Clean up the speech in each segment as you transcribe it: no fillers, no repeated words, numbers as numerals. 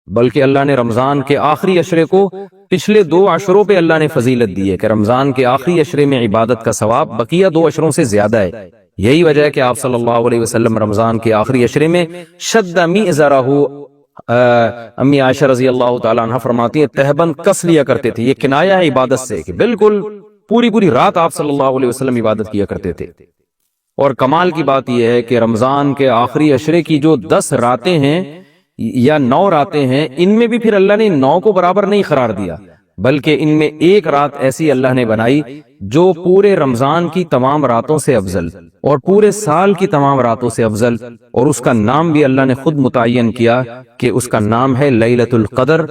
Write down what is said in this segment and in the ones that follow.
بلکہ اللہ نے رمضان کے آخری عشرے کو پچھلے 2 عشروں پہ اللہ نے فضیلت دی ہے کہ رمضان کے آخری عشرے میں عبادت کا ثواب بقیہ 2 عشروں سے زیادہ ہے۔ یہی وجہ ہے کہ آپ صلی اللہ علیہ وسلم رمضان کے آخری عشرے میں شد میزرہ، امی عائشہ رضی اللہ تعالی عنہ فرماتی ہیں تہبند کس لیا کرتے تھے۔ یہ کنایہ ہے عبادت سے کہ بالکل پوری رات آپ صلی اللہ علیہ وسلم عبادت کیا کرتے تھے۔ اور کمال کی بات یہ ہے کہ رمضان کے آخری عشرے کی جو 10 راتیں ہیں یا 9 راتیں ہیں، ان میں بھی پھر اللہ نے 9 کو برابر نہیں قرار دیا، بلکہ ان میں ایک رات ایسی اللہ نے بنائی جو پورے رمضان کی تمام راتوں سے افضل اور پورے سال کی تمام راتوں سے افضل، اور اس کا نام بھی اللہ نے خود متعین کیا کہ اس کا نام ہے لیلۃ القدر۔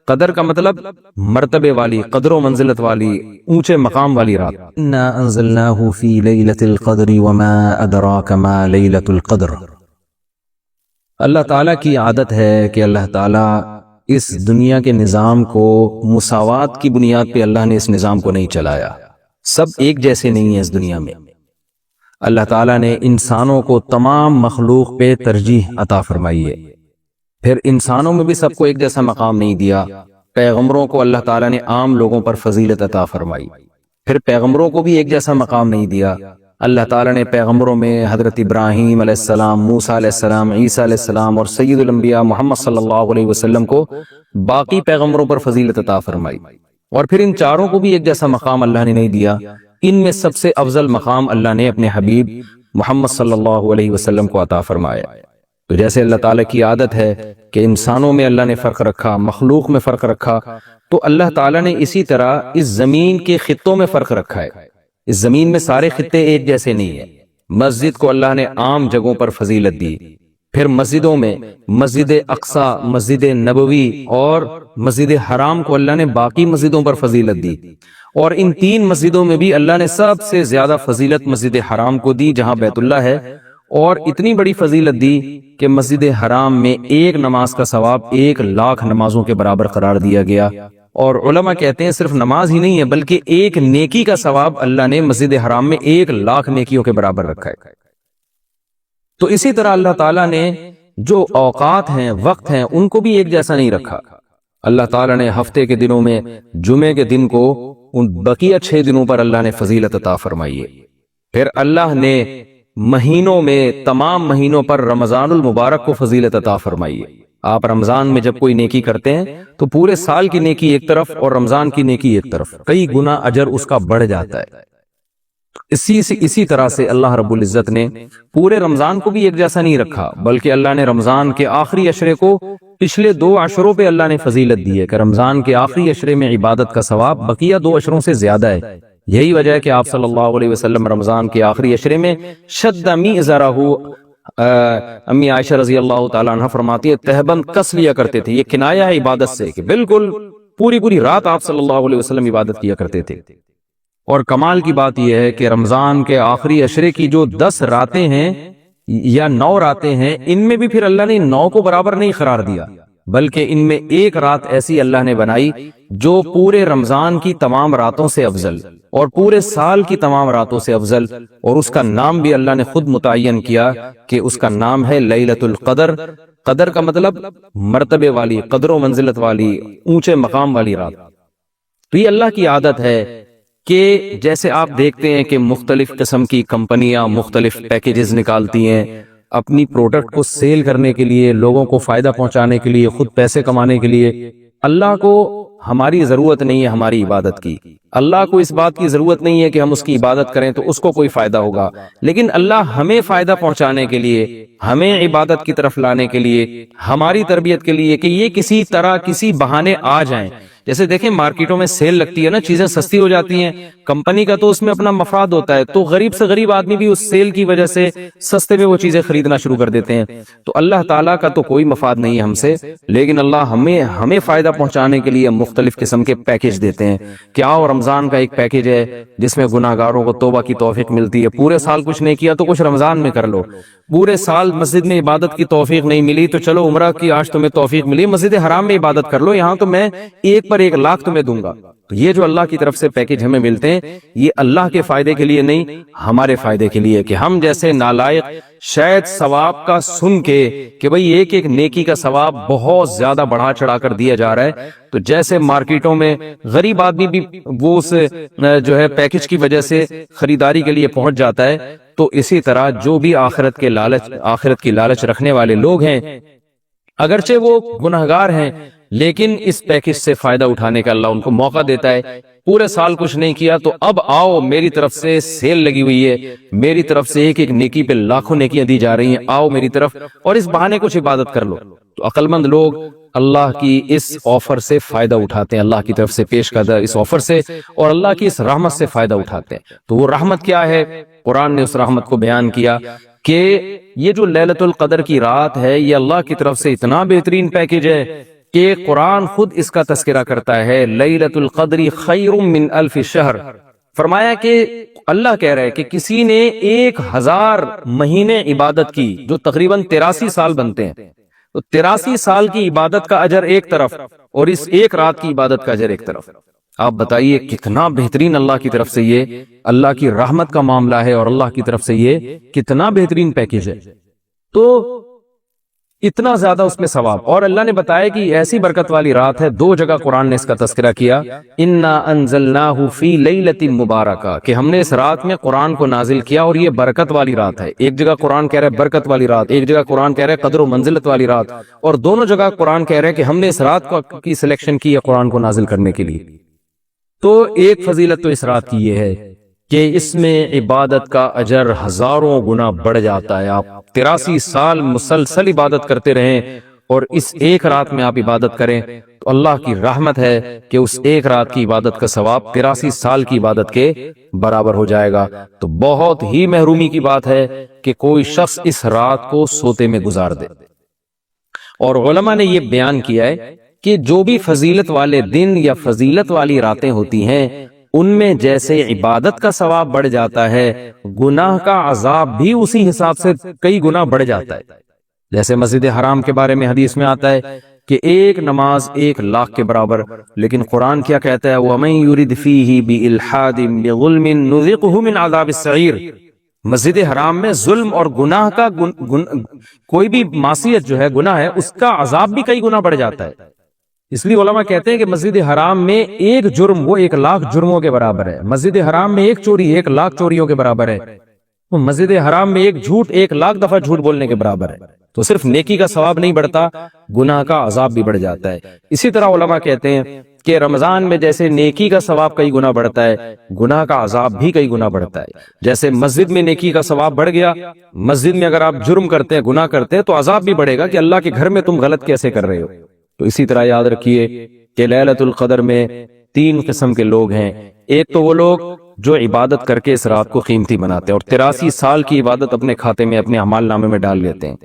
قدر کا مطلب مرتبے والی، قدر و منزلت والی، اونچے مقام والی رات۔ انا انزلناہ فی لیلۃ القدر وما ادراک ما لیلۃ القدر۔ اللہ تعالیٰ کی عادت ہے کہ اللہ تعالیٰ اس دنیا کے نظام کو مساوات کی بنیاد پہ اللہ نے اس نظام کو نہیں چلایا۔ سب ایک جیسے نہیں ہیں اس دنیا میں۔ اللہ تعالیٰ نے انسانوں کو تمام مخلوق پہ ترجیح عطا فرمائی ہے۔ پھر انسانوں میں بھی سب کو ایک جیسا مقام نہیں دیا۔ پیغمبروں کو اللہ تعالیٰ نے عام لوگوں پر فضیلت عطا فرمائی، پھر پیغمبروں کو بھی ایک جیسا مقام نہیں دیا۔ اللہ تعالیٰ نے پیغمبروں میں حضرت ابراہیم علیہ السلام، موسیٰ علیہ السلام، عیسیٰ علیہ السلام اور سید الانبیاء محمد صلی اللہ علیہ وسلم کو باقی پیغمبروں پر فضیلت عطا فرمائی، اور پھر ان چاروں کو بھی ایک جیسا مقام اللہ نے نہیں دیا۔ ان میں سب سے افضل مقام اللہ نے اپنے حبیب محمد صلی اللہ علیہ وسلم کو عطا فرمایا۔ تو جیسے اللہ تعالیٰ کی عادت ہے کہ انسانوں میں اللہ نے فرق رکھا، مخلوق میں فرق رکھا، تو اللہ تعالیٰ نے اسی طرح اس زمین کے خطوں میں فرق رکھا ہے۔ اس زمین میں سارے خطے ایک جیسے نہیں ہیں۔ مسجد کو اللہ نے عام جگہوں پر فضیلت دی، پھر مسجدوں میں مسجد اقصی، مسجد نبوی اور مسجد حرام کو اللہ نے باقی مسجدوں پر فضیلت دی، اور ان 3 مسجدوں میں بھی اللہ نے سب سے زیادہ فضیلت مسجد حرام کو دی جہاں بیت اللہ ہے، اور اتنی بڑی فضیلت دی کہ مسجد حرام میں 1 نماز کا ثواب 1,00,000 نمازوں کے برابر قرار دیا گیا۔ اور علماء کہتے ہیں صرف نماز ہی نہیں ہے بلکہ 1 نیکی کا ثواب اللہ نے مسجد حرام میں 1,00,000 نیکیوں کے برابر رکھا ہے۔ تو اسی طرح اللہ تعالیٰ نے جو اوقات ہیں، وقت ہیں، ان کو بھی ایک جیسا نہیں رکھا۔ اللہ تعالیٰ نے ہفتے کے دنوں میں جمعے کے دن کو ان بقیہ 6 دنوں پر اللہ نے فضیلت عطا فرمائی ہے۔ پھر اللہ نے مہینوں میں تمام مہینوں پر رمضان المبارک کو فضیلت عطا فرمائی ہے۔ آپ رمضان میں جب کوئی نیکی کرتے ہیں تو پورے سال کی نیکی ایک طرف اور رمضان کی نیکی ایک طرف، کئی گنا اجر اس کا بڑھ جاتا ہے۔ اسی طرح سے اللہ رب العزت نے پورے رمضان کو بھی ایک جیسا نہیں رکھا، بلکہ اللہ نے رمضان کے آخری عشرے کو پچھلے 2 عشروں پہ اللہ نے فضیلت دی ہے کہ رمضان کے آخری عشرے میں عبادت کا ثواب بقیہ 2 عشروں سے زیادہ ہے۔ یہی وجہ ہے کہ آپ صلی اللہ علیہ وسلم رمضان کے آخری عشرے میں شد میزرہ، امی عائشہ رضی اللہ تعالی عنہ فرماتی ہے تہبند کس لیا کرتے تھے۔ یہ کنایہ ہے عبادت سے کہ بالکل پوری رات آپ صلی اللہ علیہ وسلم عبادت کیا کرتے تھے۔ اور کمال کی بات یہ ہے کہ رمضان کے آخری عشرے کی جو 10 راتیں ہیں یا 9 راتیں ہیں، ان میں بھی پھر اللہ نے 9 کو برابر نہیں قرار دیا، بلکہ ان میں ایک رات ایسی اللہ نے بنائی جو پورے رمضان کی تمام راتوں سے افضل اور پورے سال کی تمام راتوں سے افضل، اور اس کا نام بھی اللہ نے خود متعین کیا کہ اس کا نام ہے لیلۃ القدر۔ قدر کا مطلب مرتبے والی، قدر و منزلت والی، اونچے مقام والی رات۔ تو یہ اللہ کی عادت ہے کہ جیسے آپ دیکھتے ہیں کہ مختلف قسم کی کمپنیاں مختلف پیکیجز نکالتی ہیں اپنی پروڈکٹ کو سیل کرنے کے لیے، لوگوں کو فائدہ پہنچانے کے لیے، خود پیسے کمانے کے لیے۔ اللہ کو ہماری ضرورت نہیں ہے ہماری عبادت کی، اللہ کو اس بات کی ضرورت نہیں ہے کہ ہم اس کی عبادت کریں تو اس کو کوئی فائدہ ہوگا، لیکن اللہ ہمیں فائدہ پہنچانے کے لیے، ہمیں عبادت کی طرف لانے کے لیے، ہماری تربیت کے لیے کہ یہ کسی طرح کسی بہانے آ جائیں۔ جیسے دیکھیں مارکیٹوں میں سیل لگتی ہے نا، چیزیں سستی ہو جاتی ہیں، کمپنی کا تو اس میں اپنا مفاد ہوتا ہے، تو غریب سے غریب آدمی بھی اس سیل کی وجہ سے سستے میں وہ چیزیں خریدنا شروع کر دیتے ہیں۔ تو اللہ تعالیٰ کا تو کوئی مفاد نہیں ہے ہم سے، لیکن اللہ ہمیں فائدہ پہنچانے کے لیے مختلف قسم کے پیکیج دیتے ہیں۔ کیا اور رمضان کا ایک پیکیج ہے جس میں گناہگاروں کو توبہ کی توفیق ملتی ہے۔ پورے سال کچھ نہیں کیا تو کچھ رمضان میں کر لو، پورے سال مسجد میں عبادت کی توفیق نہیں ملی تو چلو عمرہ کی آج تمہیں توفیق ملی، مسجد حرام میں عبادت کر لو، یہاں تو میں ایک پر 1,00,000 تمہیں دوں گا. تو یہ جو اللہ کی طرف سے پیکج ہمیں ملتے ہیں یہ اللہ کے فائدے کے لیے نہیں ہمارے فائدے کے لیے، کہ ہم جیسے نالائق شاید ثواب کا سن کے کہ بھئی ایک ایک نیکی کا ثواب بہت زیادہ بڑھا چڑھا کر دیا جا رہا ہے، تو جیسے مارکیٹوں میں غریب آدمی بھی وہ اس جو ہے پیکج کی وجہ سے خریداری کے لیے پہنچ جاتا ہے، تو اسی طرح جو بھی آخرت کی لالچ رکھنے والے لوگ ہیں اگرچہ وہ گناہگار ہیں لیکن اس پیکج سے فائدہ اٹھانے کا اللہ ان کو موقع دیتا ہے. پورے سال کچھ نہیں کیا تو اب آؤ میری طرف سے سیل لگی ہوئی ہے، میری طرف سے ایک ایک نیکی پہ لاکھوں نیکیاں دی جا رہی ہیں، آؤ میری طرف اور اس بہانے کچھ عبادت کر لو. تو عقل مند لوگ اللہ کی اس آفر سے فائدہ اٹھاتے ہیں، اللہ کی طرف سے پیش کردہ اس آفر سے اور اللہ کی اس رحمت سے فائدہ اٹھاتے ہیں. تو وہ رحمت کیا ہے؟ قرآن نے اس رحمت کو بیان کیا کہ یہ جو لیلۃ القدر کی رات ہے یہ اللہ کی طرف سے اتنا بہترین پیکج ہے کہ قرآن خود اس کا تذکرہ کرتا ہے، لیلۃ القدر خیر من الف شہر. فرمایا کہ اللہ کہہ رہا ہے کہ کسی نے 1,000 مہینے عبادت کی جو تقریباً 83 سال بنتے ہیں، تو 83 سال کی عبادت کا اجر ایک طرف اور اس ایک رات کی عبادت کا اجر ایک طرف. آپ بتائیے کتنا بہترین اللہ کی طرف سے یہ اللہ کی رحمت کا معاملہ ہے اور اللہ کی طرف سے یہ کتنا بہترین پیکج ہے. تو اتنا زیادہ اس میں ثواب، اور اللہ نے بتایا کہ ایسی برکت والی رات ہے. 2 جگہ قرآن نے اس کا تذکرہ کیا، انا انزلناہ فی لیلۃ مبارکہ، کہ ہم نے اس رات میں قرآن کو نازل کیا اور یہ برکت والی رات ہے. ایک جگہ قرآن کہہ رہا ہے برکت والی رات، ایک جگہ قرآن کہہ رہا ہے قدر و منزلت والی رات، اور دونوں جگہ قرآن کہہ رہا ہے کہ ہم نے اس رات کی سلیکشن کی ہے قرآن کو نازل کرنے کے لیے. تو ایک فضیلت تو اس رات کی یہ ہے کہ اس میں عبادت کا اجر ہزاروں گنا بڑھ جاتا ہے. آپ 83 سال مسلسل عبادت کرتے رہیں اور اس ایک رات میں آپ عبادت کریں تو اللہ کی رحمت ہے کہ اس ایک رات کی عبادت کا ثواب 83 سال کی عبادت کے برابر ہو جائے گا. تو بہت ہی محرومی کی بات ہے کہ کوئی شخص اس رات کو سوتے میں گزار دے. اور علماء نے یہ بیان کیا ہے کہ جو بھی فضیلت والے دن یا فضیلت والی راتیں ہوتی ہیں ان میں جیسے عبادت کا ثواب بڑھ جاتا ہے گناہ کا عذاب بھی اسی حساب سے کئی گنا بڑھ جاتا ہے. جیسے مسجد حرام کے بارے میں حدیث میں آتا ہے کہ ایک نماز 1,00,000 کے برابر، لیکن قرآن کیا کہتا ہے وَمَن يُرِدْ فِيهِ بِإِلْحَادٍ بِظُلْمٍ نُذِقْهُ مِنْ عَذَابِ السَّعِيرِ. مسجد حرام میں ظلم اور گناہ کا کوئی بھی معصیت جو ہے گناہ ہے اس کا عذاب بھی کئی گنا بڑھ جاتا ہے. اس لیے علماء کہتے ہیں کہ مسجد حرام میں ایک جرم وہ 1,00,000 جرموں کے برابر ہے. مسجد حرام میں ایک چوری 1,00,000 چوریوں کے برابر ہے. وہ مسجد حرام میں ایک جھوٹ 1,00,000 دفعہ جھوٹ بولنے کے برابر ہے. تو صرف نیکی کا ثواب نہیں بڑھتا، گناہ کا عذاب بھی بڑھ جاتا ہے. اسی طرح علماء کہتے ہیں کہ رمضان میں جیسے نیکی کا ثواب کئی گنا بڑھتا ہے گناہ کا عذاب بھی کئی گنا بڑھتا ہے. جیسے مسجد میں نیکی کا ثواب بڑھ گیا، مسجد میں اگر آپ جرم کرتے ہیں گناہ کرتے ہیں تو عذاب بھی بڑھے گا کہ اللہ کے گھر میں تم غلط کیسے کر رہے ہو. تو اسی طرح یاد رکھیے کہ لیلۃ القدر میں 3 قسم کے لوگ ہیں. ایک تو وہ لوگ جو عبادت کر کے اس رات کو قیمتی بناتے ہیں اور 83 سال کی عبادت اپنے کھاتے میں اپنے اعمال نامے میں ڈال لیتے ہیں.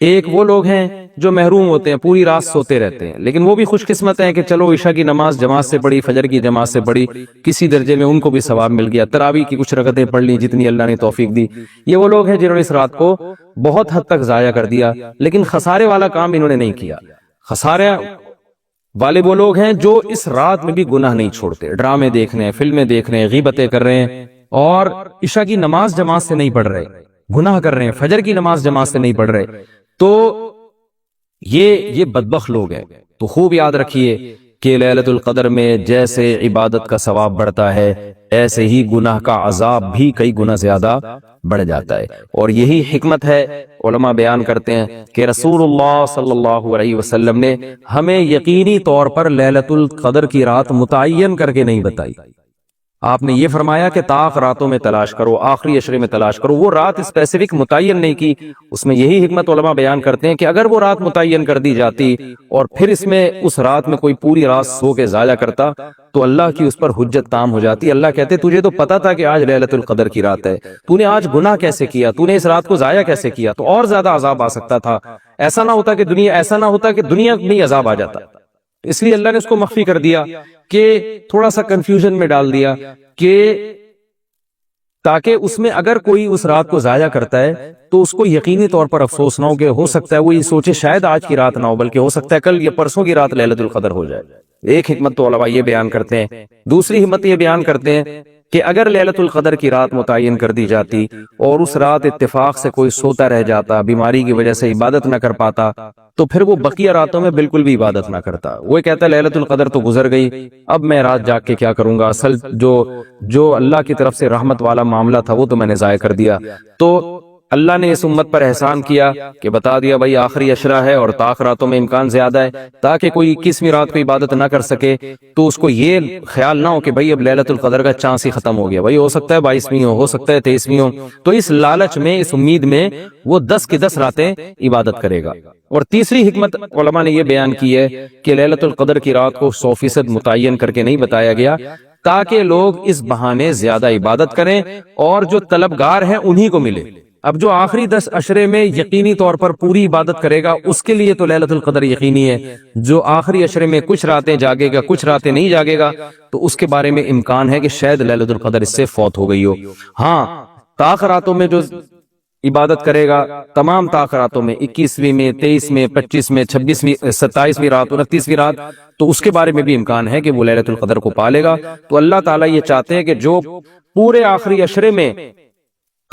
ایک وہ لوگ ہیں جو محروم ہوتے ہیں، پوری رات سوتے رہتے ہیں، لیکن وہ بھی خوش قسمت ہیں کہ چلو عشاء کی نماز جماعت سے پڑھی، فجر کی جماعت سے پڑھی، کسی درجے میں ان کو بھی ثواب مل گیا، تراویح کی کچھ رکعتیں پڑھ لی جتنی اللہ نے توفیق دی. یہ وہ لوگ ہیں جنہوں نے اس رات کو بہت حد تک ضائع کر دیا، لیکن خسارے والا کام انہوں نے نہیں کیا. خسارے والے وہ لوگ ہیں جو اس رات میں بھی گناہ نہیں چھوڑتے، ڈرامے دیکھ رہے ہیں، فلمیں دیکھ رہے ہیں، غیبتیں کر رہے ہیں اور عشاء کی نماز جماعت سے نہیں پڑھ رہے، گناہ کر رہے ہیں، فجر کی نماز جماعت سے نہیں پڑھ رہے. تو یہ بدبخت لوگ ہیں. تو خوب یاد رکھیے کہ لیلۃ القدر میں جیسے عبادت کا ثواب بڑھتا ہے ایسے ہی گناہ کا عذاب بھی کئی گنا زیادہ بڑھ جاتا ہے. اور یہی حکمت ہے، علماء بیان کرتے ہیں کہ رسول اللہ صلی اللہ علیہ وسلم نے ہمیں یقینی طور پر لیلۃ القدر کی رات متعین کر کے نہیں بتائی. آپ نے یہ فرمایا کہ طاق راتوں میں تلاش کرو، آخری عشرے میں تلاش کرو. وہ رات اسپیسیفک متعین نہیں کی. اس میں یہی حکمت علماء بیان کرتے ہیں کہ اگر وہ رات متعین کر دی جاتی اور پھر اس میں اس رات میں کوئی پوری رات سو کے ضائع کرتا تو اللہ کی اس پر حجت تام ہو جاتی. اللہ کہتے تجھے تو پتا تھا کہ آج لیلۃ القدر کی رات ہے، تو نے آج گناہ کیسے کیا، تو نے اس رات کو ضائع کیسے کیا، تو اور زیادہ عذاب آ سکتا تھا. ایسا نہ ہوتا کہ دنیا میں عذاب آ جاتا. اس لیے اللہ نے اس کو مخفی کر دیا کہ تھوڑا سا کنفیوژن میں ڈال دیا کہ تاکہ اس میں اگر کوئی اس رات کو ضائع کرتا ہے تو اس کو یقینی طور پر افسوس نہ ہو کہ ہو سکتا ہے وہ یہ سوچے شاید آج کی رات نہ ہو بلکہ ہو سکتا ہے کل یا پرسوں کی رات لیلۃ القدر ہو جائے. ایک حکمت تو علماء یہ بیان کرتے ہیں. دوسری حکمت یہ بیان کرتے ہیں کہ اگر لیلۃ القدر کی رات متعین کر دی جاتی اور اس رات اتفاق سے کوئی سوتا رہ جاتا، بیماری کی وجہ سے عبادت نہ کر پاتا، تو پھر وہ بقیہ راتوں میں بالکل بھی عبادت نہ کرتا. وہ کہتا ہے لیلۃ القدر تو گزر گئی، اب میں رات جاگ کے کیا کروں گا، اصل جو اللہ کی طرف سے رحمت والا معاملہ تھا وہ تو میں نے ضائع کر دیا. تو اللہ نے اس امت پر احسان کیا کہ بتا دیا بھائی آخری عشرہ ہے اور طاق راتوں میں امکان زیادہ ہے، تاکہ کوئی 21ویں رات کو عبادت نہ کر سکے تو اس کو یہ خیال نہ ہو کہ بھائی اب لیلۃ القدر کا چانس ہی ختم ہو گیا، بھائی ہو سکتا ہے 22ویں ہو سکتا ہے 23ویں ہو. تو اس لالچ میں، اس امید میں وہ 10 کی 10 راتیں عبادت کرے گا. اور تیسری حکمت علماء نے یہ بیان کی ہے کہ لیلۃ القدر کی رات کو 100% متعین کر کے نہیں بتایا گیا تاکہ لوگ اس بہانے زیادہ عبادت کریں اور جو طلبگار ہیں انہی کو ملے. اب جو آخری 10 عشرے میں یقینی طور پر پوری عبادت کرے گا اس کے لیے تو لیلۃ القدر یقینی ہے. جو آخری عشرے میں کچھ راتیں جاگے گا، کچھ راتیں نہیں جاگے گا، تو اس کے بارے میں امکان ہے کہ شاید لیلۃ القدر اس سے فوت ہو گئی ہو. ہاں، طاق راتوں میں جو عبادت کرے گا، تمام طاق راتوں میں 21ویں میں، 23 میں، 25 میں، 26ویں، 27ویں رات، 29ویں رات، تو اس کے بارے میں بھی امکان ہے کہ وہ لیلۃ القدر کو پالے گا. تو اللہ تعالیٰ یہ چاہتے ہیں کہ جو پورے آخری عشرے میں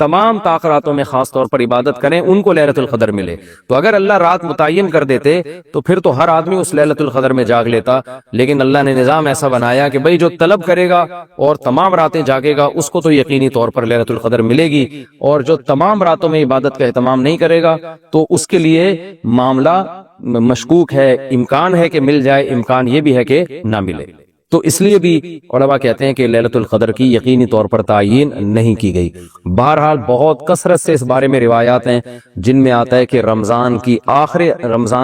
تمام طاق راتوں میں خاص طور پر عبادت کریں ان کو لیلۃ القدر ملے. تو اگر اللہ رات متعین کر دیتے تو پھر تو ہر آدمی اس لیلۃ القدر میں جاگ لیتا، لیکن اللہ نے نظام ایسا بنایا کہ بھئی جو طلب کرے گا اور تمام راتیں جاگے گا اس کو تو یقینی طور پر لیلۃ القدر ملے گی، اور جو تمام راتوں میں عبادت کا اہتمام نہیں کرے گا تو اس کے لیے معاملہ مشکوک ہے، امکان ہے کہ مل جائے، امکان یہ بھی ہے کہ نہ ملے. تو اس لیے بھی علماء کہتے ہیں کہ لیلۃ القدر کی یقینی طور پر تعیین نہیں کی گئی. بہرحال بہت کثرت سے اس بارے میں روایات ہیں جن میں آتا ہے کہ رمضان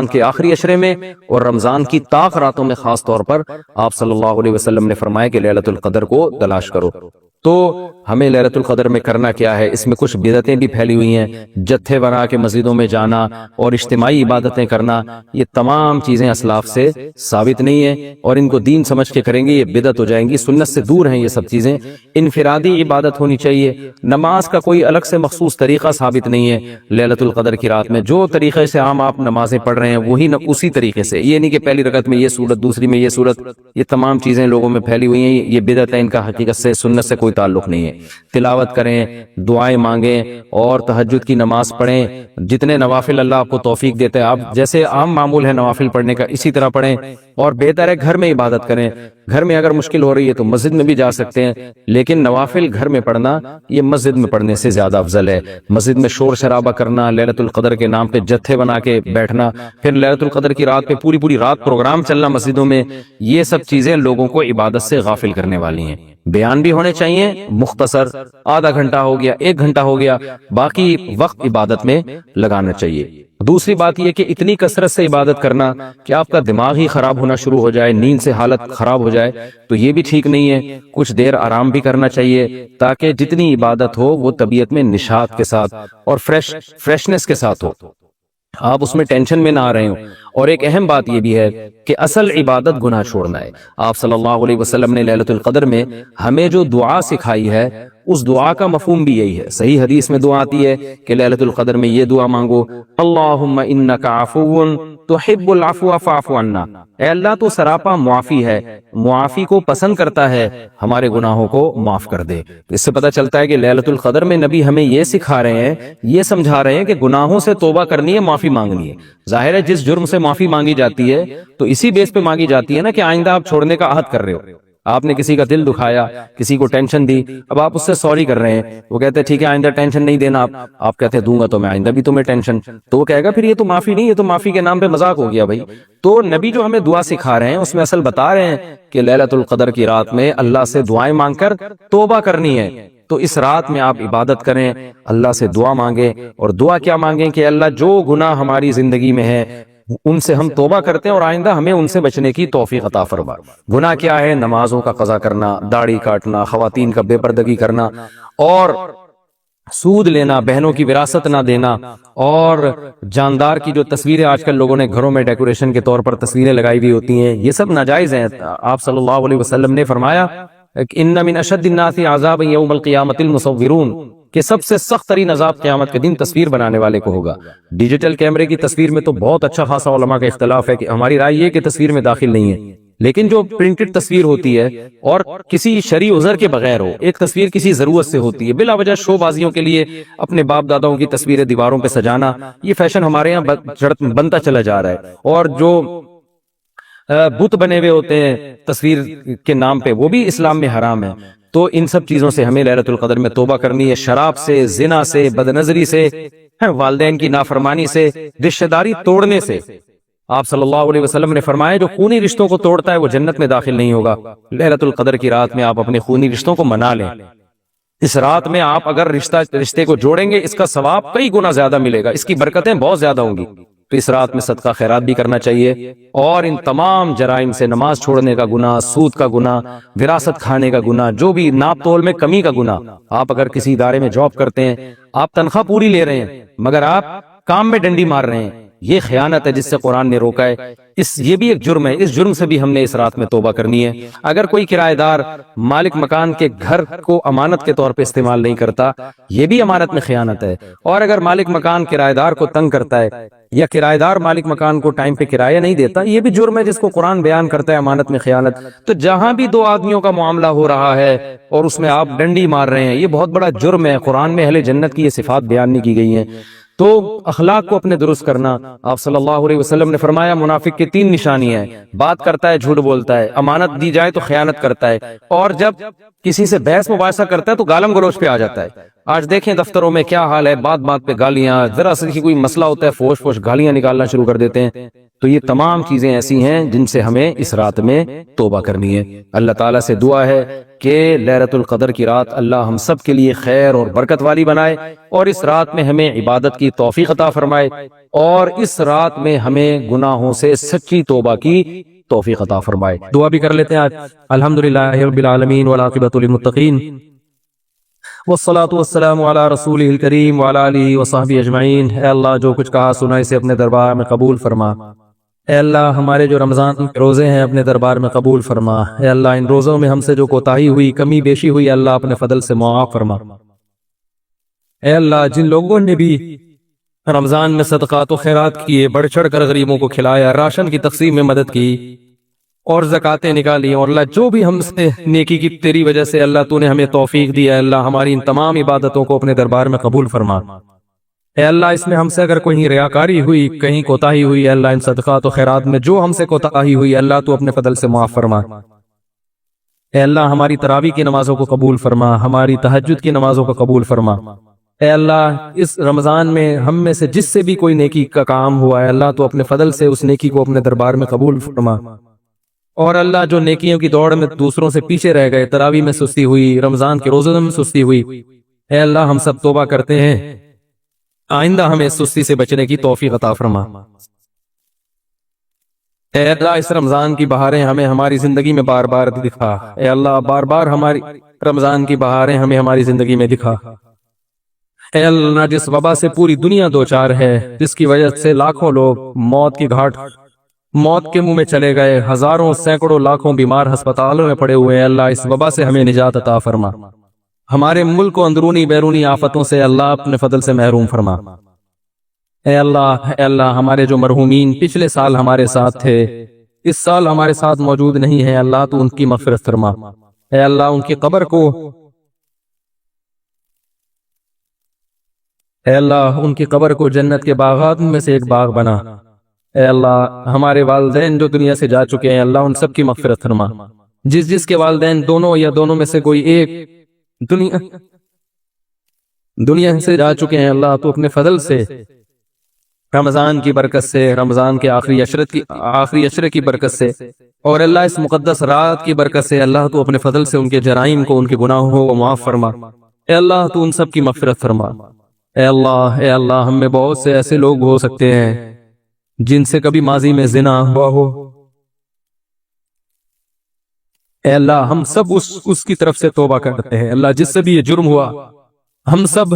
کے آخری عشرے میں اور رمضان کی طاق راتوں میں خاص طور پر آپ صلی اللہ علیہ وسلم نے فرمایا کہ لیلۃ القدر کو تلاش کرو. تو ہمیں لیلۃ القدر میں کرنا کیا ہے؟ اس میں کچھ بدعتیں بھی پھیلی ہوئی ہیں، جتھے بنا کے مسجدوں میں جانا اور اجتماعی عبادتیں کرنا، یہ تمام چیزیں اسلاف سے ثابت نہیں ہیں اور ان کو دین سمجھ کے کریں گے یہ بدعت ہو جائیں گی، سنت سے دور ہیں یہ سب چیزیں. انفرادی عبادت ہونی چاہیے. نماز کا کوئی الگ سے مخصوص طریقہ ثابت نہیں ہے لیلۃ القدر کی رات میں. جو طریقے سے عام آپ نمازیں پڑھ رہے ہیں وہی اسی طریقے سے، یہ نہیں کہ پہلی رکعت میں یہ سورت، دوسری میں یہ سورت، یہ تمام چیزیں لوگوں میں پھیلی ہوئی ہیں، یہ بدعت ہے، ان کا حقیقت سے سنت سے کوئی تعلق نہیں ہے. تلاوت کریں، دعائیں مانگیں اور تہجد کی نماز پڑھیں. جتنے نوافل اللہ آپ کو توفیق دیتے ہیں، آپ جیسے عام معمول ہے نوافل پڑھنے کا اسی طرح پڑھیں، اور بہتر ہے گھر میں عبادت کریں. گھر میں اگر مشکل ہو رہی ہے تو مسجد میں بھی جا سکتے ہیں، لیکن نوافل گھر میں پڑھنا یہ مسجد میں پڑھنے سے زیادہ افضل ہے. مسجد میں شور شرابہ کرنا، لیلۃ القدر کے نام پہ جتھے بنا کے بیٹھنا، پھر لیلۃ القدر کی رات پہ پوری رات پروگرام چلنا مسجدوں میں، یہ سب چیزیں لوگوں کو عبادت سے غافل کرنے والی ہیں. بیان بھی ہونے چاہیے مختصر، آدھا گھنٹہ ہو گیا، 1 گھنٹہ ہو گیا، باقی وقت عبادت میں لگانا چاہیے. دوسری بات یہ کہ اتنی کثرت سے عبادت کرنا کہ آپ کا دماغ ہی خراب ہونا شروع ہو جائے، نیند سے حالت خراب ہو جائے، تو یہ بھی ٹھیک نہیں ہے. کچھ دیر آرام بھی کرنا چاہیے تاکہ جتنی عبادت ہو وہ طبیعت میں نشاط کے ساتھ اور فریشنس کے ساتھ ہو، آپ اس میں ٹینشن میں نہ آ رہے ہوں. اور ایک اہم بات یہ بھی ہے کہ اصل عبادت گناہ چھوڑنا ہے. آپ صلی اللہ علیہ وسلم نے لیلۃ القدر میں ہمیں جو دعا سکھائی ہے اس دعا کا مفہوم بھی یہی ہے. صحیح حدیث میں دعا آتی ہے کہ لیلۃ القدر میں یہ دعا مانگو، اللہم انک عفو تحب العفو فاعف عنا. اے اللہ تو سراپا معافی ہے، معافی کو پسند کرتا ہے، ہمارے گناہوں کو معاف کر دے. اس سے پتہ چلتا ہے کہ لیلۃ القدر میں نبی ہمیں یہ سکھا رہے ہیں، یہ سمجھا رہے ہیں کہ گناہوں سے توبہ کرنی ہے، معافی مانگنی ہے. ظاہر ہے جس جرم سے معافی مانگی جاتی ہے تو اسی بیس پہ مانگی جاتی ہے نا کہ آئندہ آپ چھوڑنے کا عہد کر رہے ہو. آپ نے کسی کا دل دکھایا، کسی کو ٹینشن دی، اب آپ اس سے سوری کر رہے ہیں، وہ کہتے ہیں ٹھیک ہے آئندہ ٹینشن نہیں دینا. آپ کہتے ہیں دوں گا تو میں آئندہ بھی تمہیں ٹینشن، تو وہ کہے گا پھر یہ تو معافی نہیں، یہ تو معافی کے نام پہ مذاق ہو گیا بھائی. تو نبی جو ہمیں دعا سکھا رہے ہیں اس میں اصل بتا رہے ہیں کہ لیلۃ القدر کی رات میں اللہ سے دعائیں مانگ کر توبہ کرنی ہے. تو اس رات میں آپ عبادت کریں، اللہ سے دعا مانگیں. اور دعا کیا مانگیں کہ اللہ جو گناہ ہماری زندگی میں ہے ان سے ہم توبہ کرتے ہیں اور آئندہ ہمیں ان سے بچنے کی توفیق عطا فرما. گناہ کیا ہے؟ نمازوں کا قضا کرنا، داڑھی کاٹنا، خواتین کا بے پردگی کرنا، اور سود لینا، بہنوں کی وراثت نہ دینا، اور جاندار کی جو تصویریں آج کل لوگوں نے گھروں میں ڈیکوریشن کے طور پر تصویریں لگائی ہوئی ہوتی ہیں، یہ سب ناجائز ہیں. آپ صلی اللہ علیہ وسلم نے فرمایا ان من اشد الناس عذابا یوم القیامۃ المصورون، کہ سب سے سخت ترین عذاب قیامت کے دن تصویر بنانے والے کو ہوگا. ڈیجیٹل کیمرے کی تصویر میں تو بہت اچھا خاصا علماء کا اختلاف ہے کہ ہماری رائے یہ کہ تصویر میں داخل نہیں ہے، لیکن جو پرنٹڈ تصویر ہوتی ہے اور کسی شرعی عذر کے بغیر ہو، ایک تصویر کسی ضرورت سے ہوتی ہے، بلا وجہ شو بازیوں کے لیے اپنے باپ داداؤں کی تصویریں دیواروں پہ سجانا، یہ فیشن ہمارے یہاں بنتا چلا جا رہا ہے۔ اور جو بت بنے ہوئے ہوتے ہیں تصویر کے نام پہ، وہ بھی اسلام میں حرام ہے۔ تو ان سب چیزوں سے ہمیں ليلۃ القدر میں توبہ کرنی ہے، شراب سے، زنا سے، بد نظری سے، والدین کی نافرمانی سے، رشتہ داری توڑنے سے۔ آپ صلی اللہ علیہ وسلم نے فرمایا جو خونی رشتوں کو توڑتا ہے وہ جنت میں داخل نہیں ہوگا۔ ليلۃ القدر کی رات میں آپ اپنے خونی رشتوں کو منا لیں۔ اس رات میں آپ اگر رشتے کو جوڑیں گے، اس کا ثواب کئی گنا زیادہ ملے گا، اس کی برکتیں بہت زیادہ ہوں گی۔ تو اس رات میں صدقہ خیرات بھی کرنا چاہیے، اور ان تمام جرائم سے، نماز چھوڑنے کا گناہ، سود کا گناہ، وراثت کھانے کا گناہ، جو بھی ناپ تول میں کمی کا گناہ۔ آپ اگر کسی ادارے میں جاب کرتے ہیں، آپ تنخواہ پوری لے رہے ہیں مگر آپ کام میں ڈنڈی مار رہے ہیں، یہ خیانت ہے جس سے قرآن نے روکا ہے۔ یہ بھی ایک جرم ہے، اس جرم سے بھی ہم نے اس رات میں توبہ کرنی ہے۔ اگر کوئی کرایہ دار مالک مکان کے گھر کو امانت کے طور پہ استعمال نہیں کرتا، یہ بھی امانت میں خیانت ہے۔ اور اگر مالک مکان کرایہ دار کو تنگ کرتا ہے، یا کرایہ دار مالک مکان کو ٹائم پہ کرایہ نہیں دیتا، یہ بھی جرم ہے جس کو قرآن بیان کرتا ہے امانت میں خیانت۔ تو جہاں بھی دو آدمیوں کا معاملہ ہو رہا ہے اور اس میں آپ ڈنڈی مار رہے ہیں، یہ بہت بڑا جرم ہے۔ قرآن میں اہل جنت کی یہ صفات بیان نہیں کی گئی ہیں۔ تو اخلاق کو اپنے درست کرنا، آپ صلی اللہ علیہ وسلم نے فرمایا منافق کی 3 نشانیاں ہیں: بات کرتا ہے، جھوٹ بولتا ہے، امانت دی جائے تو خیانت کرتا ہے، اور جب کسی سے بحث مباحثہ کرتا ہے تو گالم گلوچ پہ آ جاتا ہے۔ آج دیکھیں دفتروں میں کیا حال ہے، بات بات پہ گالیاں، ذرا سی کوئی مسئلہ ہوتا ہے فوش فوش گالیاں نکالنا شروع کر دیتے ہیں۔ تو یہ تمام چیزیں ایسی ہیں جن سے ہمیں اس رات میں توبہ کرنی ہے۔ اللہ تعالیٰ سے دعا ہے کہ ليلۃ القدر کی رات اللہ ہم سب کے لیے خیر اور برکت والی بنائے، اور اس رات میں ہمیں عبادت کی توفیق عطا فرمائے، اور اس رات میں ہمیں گناہوں سے سچی توبہ کی توفیق عطا فرمائے۔ دعا بھی کر لیتے ہیں آج۔ الحمدللہ رب العالمین والعاقبۃ للمتقین، والصلاة والسلام علی رسولہ الکریم وعلی آلہ وصحبہ اجمعین۔ اے اللہ جو کچھ کہا سنا اسے اپنے دربار میں قبول فرما۔ اے اللہ ہمارے جو رمضان کے روزے ہیں اپنے دربار میں قبول فرما۔ اے اللہ ان روزوں میں ہم سے جو کوتاہی ہوئی، کمی بیشی ہوئی، اللہ اپنے فضل سے معاف فرما۔ اے اللہ جن لوگوں نے بھی رمضان میں صدقات و خیرات کیے، بڑھ چڑھ کر غریبوں کو کھلایا، راشن کی تقسیم میں مدد کی، اور زکاتیں نکالی، اور اللہ جو بھی ہم سے نیکی کی تیری وجہ سے اللہ تو نے ہمیں توفیق دیا، اللہ ہماری ان تمام عبادتوں کو اپنے دربار میں قبول فرما۔ اے اللہ اس میں ہم سے اگر کوئی ریاکاری ہوئی، کہیں کوتاہی ہوئی، اللہ ان صدقات و خیرات میں جو ہم سے کوتاہی ہوئی اللہ تو اپنے فضل سے معاف فرما۔ اے اللہ ہماری تراویح کی نمازوں کو قبول فرما، ہماری تہجد کی نمازوں کو قبول فرما۔ اے اللہ اس رمضان میں ہم میں سے جس سے بھی کوئی نیکی کا کام ہوا ہے اللہ تو اپنے فضل سے اس نیکی کو اپنے دربار میں قبول فرما۔ اور اللہ جو نیکیوں کی دوڑ میں دوسروں سے پیچھے رہ گئے، تراویح میں سستی ہوئی، رمضان کے روزوں میں سستی ہوئی، اے اللہ ہم سب توبہ کرتے ہیں، آئندہ ہمیں اس سستی سے بچنے کی توفیق عطا فرما۔ اے اللہ اس رمضان کی بہاریں ہمیں ہماری زندگی میں بار بار دکھا۔ اے اللہ بار بار ہماری رمضان کی بہاریں ہمیں ہماری زندگی میں دکھا۔ اے اللہ جس وبا سے پوری دنیا دوچار ہے، جس کی وجہ سے لاکھوں لوگ موت کی گھاٹ، موت کے منہ میں چلے گئے، ہزاروں سینکڑوں لاکھوں بیمار ہسپتالوں میں پڑے ہوئے ہیں، اللہ اس وبا سے ہمیں نجات عطا فرما۔ ہمارے ملک کو اندرونی بیرونی آفتوں سے اللہ اپنے فضل سے محروم فرما۔ اے اللہ ہمارے جو مرحومین پچھلے سال ہمارے ساتھ تھے، اس سال ہمارے ساتھ موجود نہیں ہیں، اللہ تو ان کی مغفرت فرما۔ اے اللہ ان کی قبر کو، اے اللہ ان کی قبر کو جنت کے باغات میں سے ایک باغ بنا۔ اے اللہ ہمارے والدین جو دنیا سے جا چکے ہیں اللہ ان سب کی مغفرت فرما۔ جس کے والدین دونوں یا دونوں میں سے کوئی ایک دنیا سے جا چکے ہیں اللہ تو اپنے فضل سے رمضان کی برکت سے، رمضان کے آخری عشرے کی برکت سے، اور اللہ اس مقدس رات کی برکت سے اللہ تو اپنے فضل سے ان کے جرائم کو، ان کے گناہوں کو معاف فرما۔ اے اللہ تو ان سب کی مغفرت فرما۔ اے اللہ ہم میں بہت سے ایسے لوگ ہو سکتے ہیں جن سے کبھی ماضی میں زنا ہوا ہو، اے اللہ ہم سب اس کی طرف سے توبہ کرتے ہیں۔ اللہ جس سے بھی یہ جرم ہوا ہم سب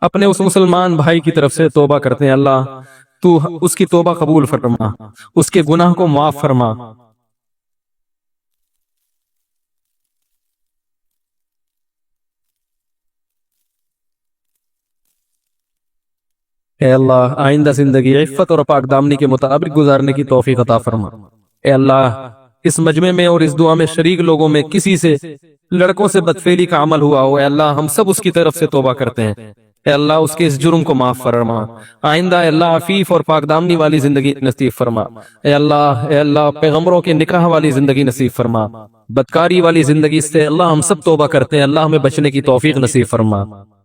اپنے اس مسلمان بھائی کی طرف سے توبہ کرتے ہیں، اللہ تو اس کی توبہ قبول فرما، اس کے گناہ کو معاف فرما۔ اے اللہ آئندہ زندگی عفت اور پاک دامنی کے مطابق گزارنے کی توفیق عطا فرما۔ اے اللہ اس مجمع میں اور اس دعا میں شریک لوگوں میں کسی سے لڑکوں سے بدفعلی کا عمل ہوا ہو، اے اللہ ہم سب اس کی طرف سے توبہ کرتے ہیں، اے اللہ اس کے اس جرم کو معاف فرما، آئندہ اے اللہ عفیف اور پاک دامنی والی زندگی نصیب فرما، اے اللہ پیغمبروں کے نکاح والی زندگی نصیب فرما، بدکاری والی زندگی سے اللہ ہم سب توبہ کرتے ہیں، اللہ ہمیں بچنے کی توفیق نصیب فرما،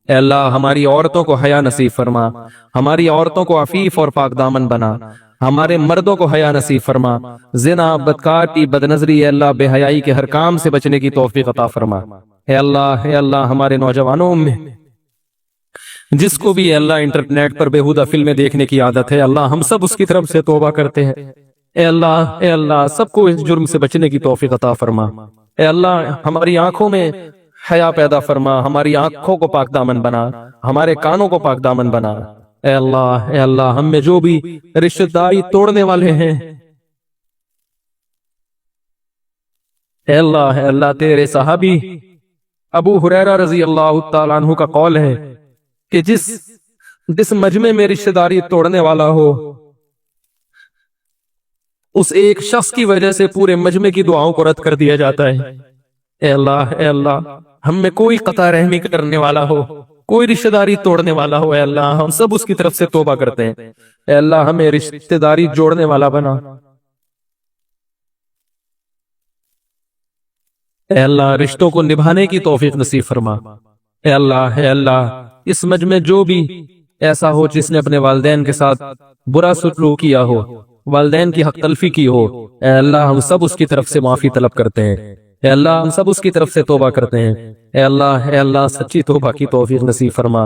اے اللہ ہماری عورتوں کو حیا نصیب فرما، ہماری عورتوں کو عفیف اور پاک دامن بنا، ہمارے مردوں کو حیا نصیب فرما، زنا، بدکاری، بدنظری، اے اللہ بے حیائی کے ہر کام سے بچنے کی توفیق عطا فرما، اے اللہ ہمارے نوجوانوں میں جس کو بھی اے اللہ انٹرنیٹ پر بیہودہ فلمیں دیکھنے کی عادت ہے، اللہ ہم سب اس کی طرف سے توبہ کرتے ہیں، اے اللہ سب کو اس جرم سے بچنے کی توفیق عطا فرما، اے اللہ ہماری آنکھوں میں حیا پیدا فرما، ہماری آنکھوں کو پاک دامن بنا، ہمارے کانوں کو پاک دامن بنا، اے اللہ ہم میں جو بھی رشتہ داری توڑنے والے ہیں، اے اللہ تیرے صحابی ابو ہریرہ رضی اللہ تعالیٰ عنہ کا قول ہے کہ جس مجمع میں رشتہ داری توڑنے والا ہو، اس ایک شخص کی وجہ سے پورے مجمع کی دعاؤں کو رد کر دیا جاتا ہے، اے اللہ ہم میں کوئی قطع رحمی کرنے والا ہو، کوئی رشتہ داری توڑنے والا ہو، اے اللہ ہم سب اس کی طرف سے توبہ کرتے ہیں، اے اللہ ہمیں رشتہ داری جوڑنے والا بنا، اے اللہ رشتوں کو نبھانے کی توفیق نصیب فرما، اے اللہ اس مجمع جو بھی ایسا ہو جس نے اپنے والدین کے ساتھ برا سلوک کیا ہو، والدین کی حق تلفی کی ہو، اے اللہ ہم سب اس کی طرف سے معافی طلب کرتے ہیں، اے اللہ ہم سب اس کی طرف سے توبہ کرتے ہیں، اے اللہ سچی توبہ کی توفیق نصیب فرما،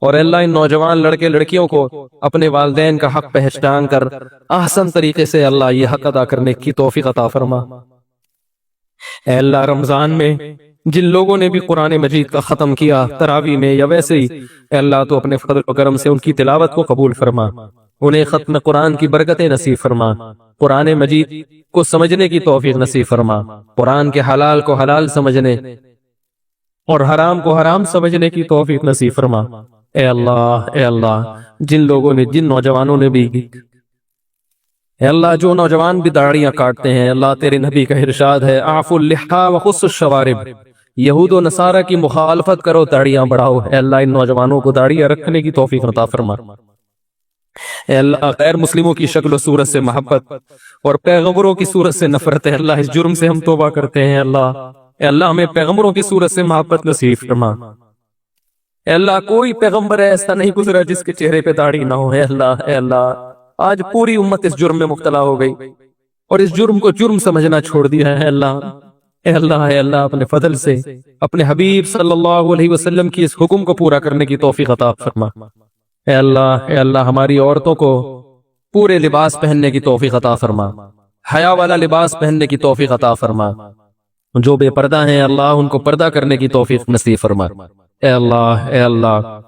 اور اے اللہ ان نوجوان لڑکے لڑکیوں کو اپنے والدین کا حق پہچان کر احسن طریقے سے اللہ یہ حق ادا کرنے کی توفیق عطا فرما، اے اللہ رمضان میں جن لوگوں نے بھی قرآن مجید کا ختم کیا تراویح میں یا ویسے ہی، اے اللہ تو اپنے فضل و کرم سے ان کی تلاوت کو قبول فرما، انہیں ختم قرآن کی برکتیں نصیب فرما، قرآن مجید کو سمجھنے کی توفیق نصیب فرما، قرآن کے حلال کو حلال سمجھنے اور حرام کو حرام سمجھنے کی توفیق نصیب فرما، اے اللہ جن لوگوں نے جن نوجوانوں نے بھی اے اللہ جو نوجوان بھی داڑیاں کاٹتے ہیں، اللہ تیرے نبی کا ارشاد ہے اعفوا اللحى وخصوا الشوارب، یہود و نصارہ کی مخالفت کرو داڑیاں بڑھاؤ، اے اللہ ان نوجوانوں کو داڑیاں رکھنے کی توفیق عطا فرما، اے اللہ غیر مسلموں کی شکل و صورت سے محبت اور پیغمبروں کی صورت سے نفرت ہے، اللہ اس جرم سے ہم توبہ کرتے ہیں، اے اللہ ہمیں پیغمبروں کی صورت سے محبت نصیب فرما، اے اللہ کوئی پیغمبر ایسا نہیں گزرا جس کے چہرے پہ داڑھی نہ ہو، اے اللہ آج پوری امت اس جرم میں مبتلا ہو گئی اور اس جرم کو جرم سمجھنا چھوڑ دیا ہے، اے اللہ اپنے فضل سے اپنے حبیب صلی اللہ علیہ وسلم کی اس حکم کو پورا کرنے کی توفیق عطا فرما، اے اللہ ہماری عورتوں کو پورے لباس پہننے کی توفیق عطا فرما، حیا والا لباس پہننے کی توفیق عطا فرما، جو بے پردہ ہیں اللہ ان کو پردہ کرنے کی توفیق نصیب فرما، اے اللہ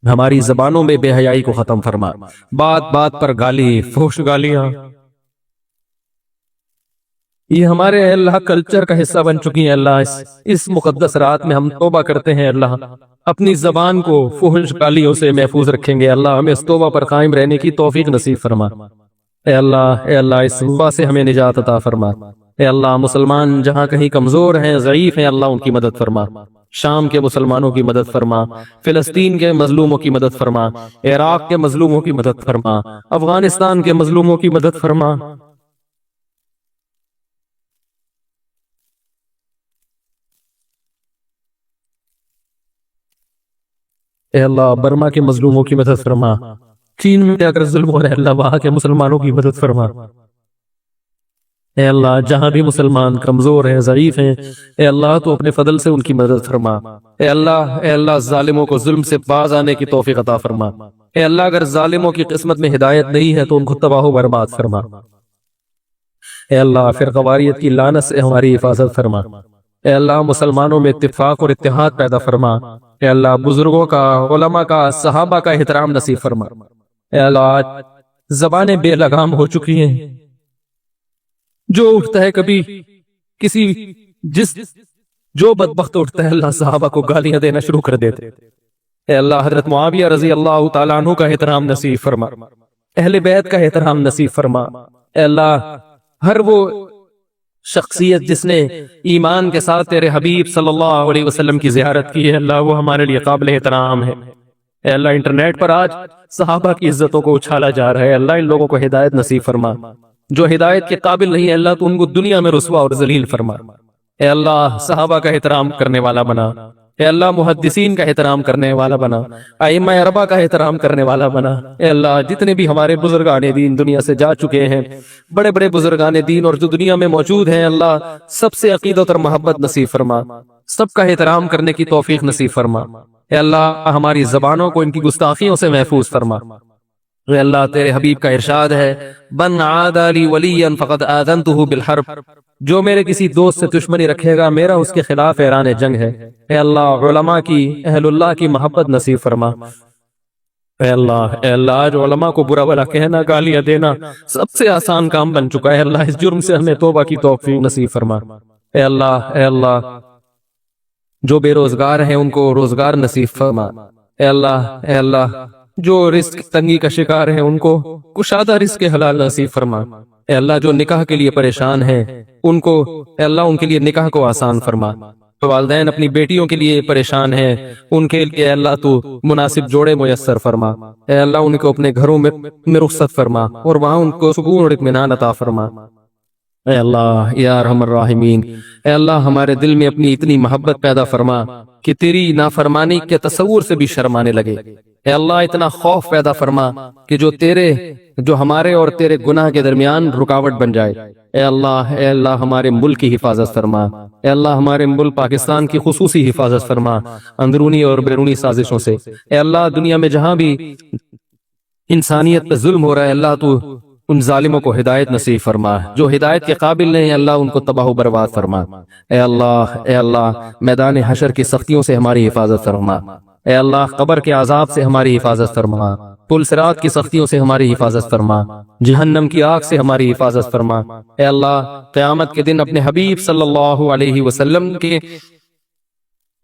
ہماری زبانوں میں بے حیائی کو ختم فرما، بات بات پر گالی فحش گالیاں یہ ہمارے اے اللہ کلچر کا حصہ بن چکی ہیں، اللہ اس مقدس رات میں ہم توبہ کرتے ہیں، اللہ اپنی زبان کو فحش گالیوں سے محفوظ رکھیں گے، اللہ ہمیں اس توبہ پر قائم رہنے کی توفیق نصیب فرما، اے اللہ اس وبا سے ہمیں نجات عطا فرما، اے اللہ مسلمان جہاں کہیں کمزور ہیں ضعیف ہیں اللہ ان کی مدد فرما، شام کے مسلمانوں کی مدد فرما، فلسطین کے مظلوموں کی مدد فرما، عراق کے مظلوموں کی مدد فرما، افغانستان کے مظلوموں کی مدد فرما، اے اللہ برما کے مظلوموں کی مدد فرما، چین میں اگر ظلم ہو رہا ہے اللہ وہاں کے مسلمانوں کی مدد فرما، اے اللہ جہاں بھی مسلمان کمزور ہیں ضعیف ہیں اے اللہ تو اپنے فضل سے ان کی مدد فرما، اے اللہ ظالموں کو ظلم سے باز آنے کی توفیق عطا فرما، اے اللہ اگر ظالموں کی قسمت میں ہدایت نہیں ہے تو ان کو تباہ و برباد فرما، اے اللہ فرقواریت کی لعنت سے ہماری حفاظت فرما، اے اللہ مسلمانوں میں اتفاق اور اتحاد پیدا فرما، اے اللہ بزرگوں کا علماء کا صحابہ کا احترام نصیب فرما، اے اللہ آج زبانیں بے لگام ہو چکی ہیں، جو اٹھتا ہے کبھی کسی جو بدبخت اٹھتا ہے اللہ صحابہ کو گالیاں دینا شروع کر دیتے، اے اللہ حضرت معاویہ رضی اللہ تعالیٰ عنہ کا احترام نصیب فرما، اہل بیت کا احترام نصیب فرما، اے اللہ ہر وہ شخصیت جس نے ایمان کے ساتھ تیرے حبیب صلی اللہ علیہ وسلم کی زیارت کی ہے اللہ وہ ہمارے لیے قابل احترام ہے۔ اے اللہ انٹرنیٹ پر آج صحابہ کی عزتوں کو اچھالا جا رہا ہے، اللہ ان لوگوں کو ہدایت نصیب فرما، جو ہدایت کے قابل نہیں ہے اللہ تو ان کو دنیا میں رسوا اور ذلیل فرما۔ اے اللہ صحابہ کا احترام کرنے والا بنا، اے اللہ محدثین کا احترام کرنے والا بنا، ائمہ اربعہ کا احترام کرنے والا بنا۔ اے اللہ جتنے بھی ہمارے بزرگان دین دنیا سے جا چکے ہیں، بڑے بڑے بزرگان دین اور جو دنیا میں موجود ہیں اللہ سب سے عقیدت اور محبت نصیب فرما، سب کا احترام کرنے کی توفیق نصیب فرما۔ اے اللہ ہماری زبانوں کو ان کی گستاخیوں سے محفوظ فرما۔ اے اللہ تیرے حبیب کا ارشاد ہے من عادى لي وليا فقد آذنته بالحرب، جو میرے کسی دوست سے دشمنی رکھے گا میرا اس کے خلاف اعلان جنگ ہے۔ اے اللہ علماء کی اہل اللہ کی محبت نصیب فرما۔ اے اللہ آج علماء کو برا بھلا کہنا گالیاں دینا سب سے آسان کام بن چکا ہے، اللہ اس جرم سے ہمیں توبہ کی توفیق نصیب فرما۔ اے اللہ جو بے روزگار ہیں ان کو روزگار نصیب فرما۔ اے اللہ جو رزق تنگی کا شکار ہیں ان کو کشادہ رزق حلال نصیب فرما۔ اے اللہ جو نکاح کے لیے پریشان ہیں ان کو اے اللہ ان کے لیے نکاح کو آسان فرما۔ والدین اپنی بیٹیوں کے لیے پریشان ہیں ان کے لیے اے اللہ تو مناسب جوڑے میسر فرما۔ اے اللہ ان کو اپنے گھروں میں رخصت فرما اور وہاں ان کو سکون اور اطمینان عطا فرما۔ اے اللہ یا ارحم الراحمین، اے اللہ ہمارے دل میں اپنی اتنی محبت پیدا فرما کہ تیری نافرمانی کے تصور سے بھی شرمانے لگے۔ اے اللہ اتنا خوف پیدا فرما کہ جو ہمارے اور تیرے گناہ کے درمیان رکاوٹ بن جائے۔ اے اللہ ہمارے ملک کی حفاظت فرما۔ اے اللہ ہمارے ملک پاکستان کی خصوصی حفاظت فرما اندرونی اور بیرونی سازشوں سے۔ اے اللہ دنیا میں جہاں بھی انسانیت پہ ظلم ہو رہا ہے اللہ تو ان ظالموں کو ہدایت نصیب فرما، جو ہدایت کے قابل نہیں اللہ ان کو تباہ و برباد فرما۔ اے اللہ میدان حشر کی سختیوں سے ہماری حفاظت فرما۔ اے اللہ قبر کے عذاب سے ہماری حفاظت فرما، پل صراط کی سختیوں سے ہماری حفاظت فرما، جہنم کی آگ سے ہماری حفاظت فرما۔ اے اللہ قیامت کے دن اپنے حبیب صلی اللہ علیہ وسلم کے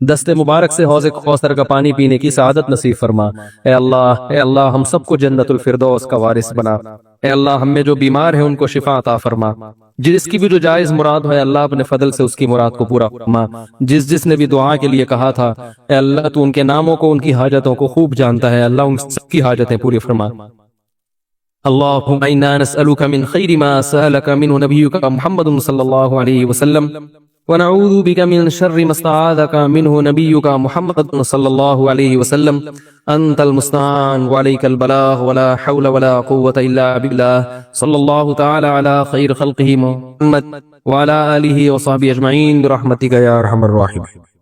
دست مبارک سے حوض کوثر کا پانی پینے کی سعادت نصیب فرما۔ اے اللہ ہم سب کو جنت الفردوس کا وارث بنا۔ اے اللہ ہم میں جو بیمار ہیں ان کو شفا عطا فرما، جس کی بھی جو جائز مراد ہے اللہ اپنے فضل سے اس کی مراد کو پورا فرما۔ جس نے بھی دعا کے لیے کہا تھا اے اللہ تو ان کے ناموں کو ان کی حاجتوں کو خوب جانتا ہے، اللہ ان سب کی حاجتیں پوری فرما۔ اللهم انا نسألك من خير ما سألك منه نبيك محمد صلى الله عليه وسلم ونعوذ بك من شر ما استعاذك منه نبيك محمد صلى الله عليه وسلم أنت المستعان وعليك البلاغ ولا حول ولا قوة إلا بالله صلى الله تعالى على خير خلقه محمد وعلى آله وصحبه أجمعين برحمتك يا أرحم الراحمين۔